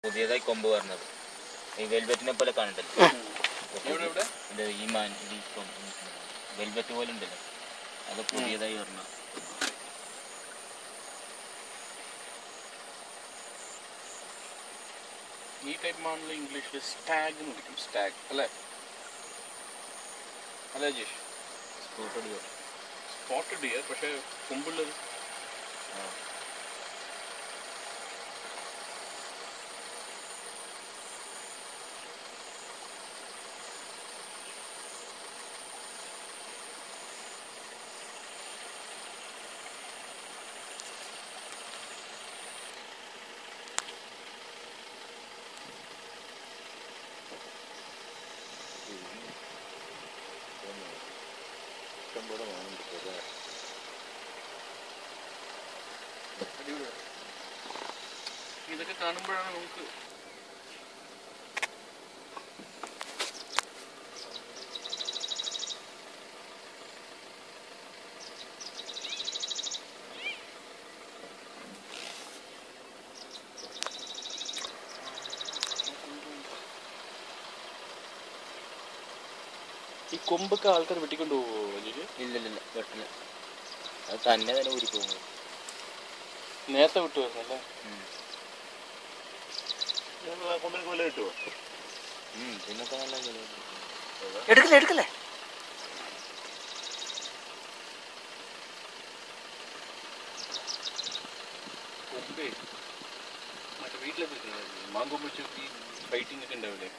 പുതിയതായി കൊമ്പ് പറഞ്ഞത് ഈ വെൽവെറ്റിനെ പോലെ കാണണ്ടല്ലോ. ഇത് ഈ മാൻ വെൽവെറ്റ് പോലെ ഉണ്ടല്ലോ, അത് പുതിയതായി പറഞ്ഞ. ഈ ടൈപ്പ് മാനിൽ ഇംഗ്ലീഷിൽ സ്റ്റാഗ് എന്ന് വിളിക്കും. സ്റ്റാഗ് അല്ലേ അല്ലേ ജേഷ്? സ്പോട്ടഡ് ഡിയർ പക്ഷേ കൊമ്പുള്ളത്. ഇതൊക്കെ കാണുമ്പോഴാണ് നമുക്ക് ഈ കൊമ്പൊക്കെ ആൾക്കാർ വെട്ടിക്കൊണ്ട് പോകുമോ? ഇല്ലില്ല, വെട്ടില്ല. അത് തന്നെ ഊരി പോകുന്നത്. നേരത്തെ വിട്ടു വരുന്നല്ലേ? കൊമ്പിന് കൊല്ല കിട്ടുമോ? ഇതിനൊക്കെ നല്ല എടുക്കല്ലേ കൊമ്പേ മറ്റേ വീട്ടിലൊക്കെ മാങ്കൊമ്പ് വെച്ച് ഈ ഫൈറ്റിംഗ് ഒക്കെ ഉണ്ടാവില്ലേ?